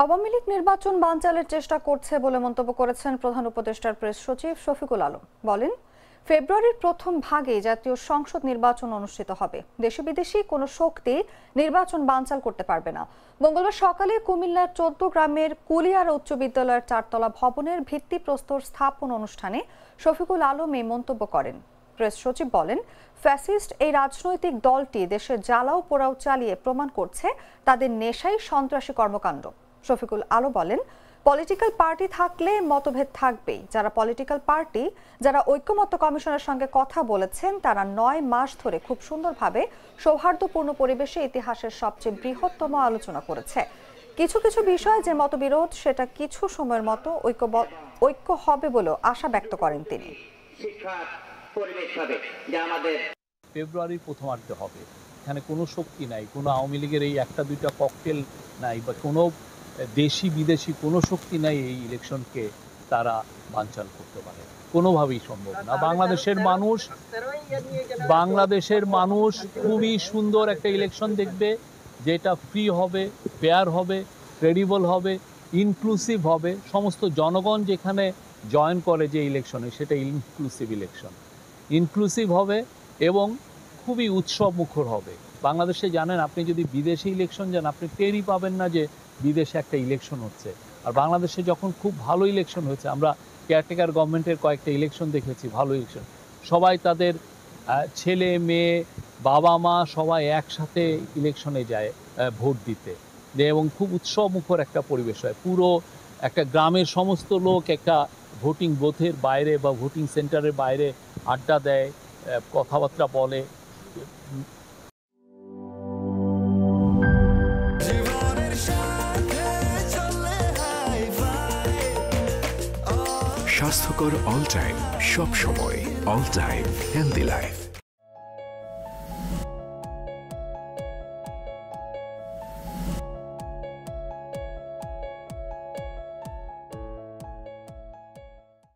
আওয়ামী লীগ নির্বাচন বানচালের চেষ্টা করছে বলে মন্তব্য করেছেন প্রধান উপদেষ্টার প্রেস সচিব শফিকুল আলম। বলেন, ফেব্রুয়ারির প্রথম ভাগে জাতীয় সংসদ নির্বাচন অনুষ্ঠিত হবে। দেশি বিদেশি কোনো শক্তি নির্বাচন বানচাল করতে পারবে না। মঙ্গলবার সকালে কুমিল্লার ১৪ গ্রামের কুলিয়ারা উচ্চ বিদ্যালয়ের ৪তলা ভবনের ভিত্তিপ্রস্তর স্থাপন অনুষ্ঠানে শফিকুল আলম এই মন্তব্য করেন। প্রেস সচিব বলেন, ফ্যাসিস্ট এই রাজনৈতিক দলটি দেশের জ্বালাও পোড়াও চালিয়ে প্রমাণ করছে তাদের নেশাই সন্ত্রাসী কর্মকাণ্ড। শফিকুল আলম বলেন, পলিটিক্যাল পার্টি থাকলে মতভেদ থাকবেই। যারা ঐক্যমত্য কমিশনের সঙ্গে কথা বলেছেন তারা ৯ মাস ধরে খুব সুন্দরভাবে সৌহার্দ্যপূর্ণ পরিবেশে ইতিহাসের সবচেয়ে বৃহত্তম আলোচনা করেছে। কিছু কিছু বিষয় যে মতবিরোধ সেটা কিছু সময়ের মতো ঐক্য হবে বলেও আশা ব্যক্ত করেন তিনি। ফেব্রুয়ারির প্রথমার্ধে হবে। এখানে কোনো শক্তি নাই, কোনো আওয়ামী লীগের এই একটা দুইটা ককটেল নাই বা কোনো দেশি বিদেশি কোনো শক্তি নাই এই ইলেকশনকে তারা বানচাল করতে পারে। কোনোভাবেই সম্ভব না। বাংলাদেশের মানুষ খুবই সুন্দর একটা ইলেকশন দেখবে, যেটা ফ্রি হবে, ফেয়ার হবে, ক্রেডিবল হবে, ইনক্লুসিভ হবে। সমস্ত জনগণ যেখানে জয়েন করে যে ইলেকশনে, সেটা ইনক্লুসিভ হবে এবং খুবই উৎসব মুখর হবে। বাংলাদেশে জানেন, আপনি যদি বিদেশে ইলেকশন যান আপনি টেরই পাবেন না যে বিদেশে একটা ইলেকশন হচ্ছে। আর বাংলাদেশে যখন খুব ভালো ইলেকশন হয়েছে, আমরা কেয়ারটেকার গভর্নমেন্টের কয়েকটা ইলেকশন দেখেছি, ভালো ইলেকশন, সবাই তাদের ছেলে মেয়ে বাবা মা সবাই একসাথে ইলেকশনে যায় ভোট দিতে, এবং খুব উৎসব মুখর একটা পরিবেশ হয়। পুরো একটা গ্রামের সমস্ত লোক একটা ভোটিং বুথের বাইরে বা ভোটিং সেন্টারের বাইরে আড্ডা দেয়, কথাবার্তা বলে। স্বাস্থ্যকর অল টাইম, সব সময় অল টাইম হেলদি লাইফ।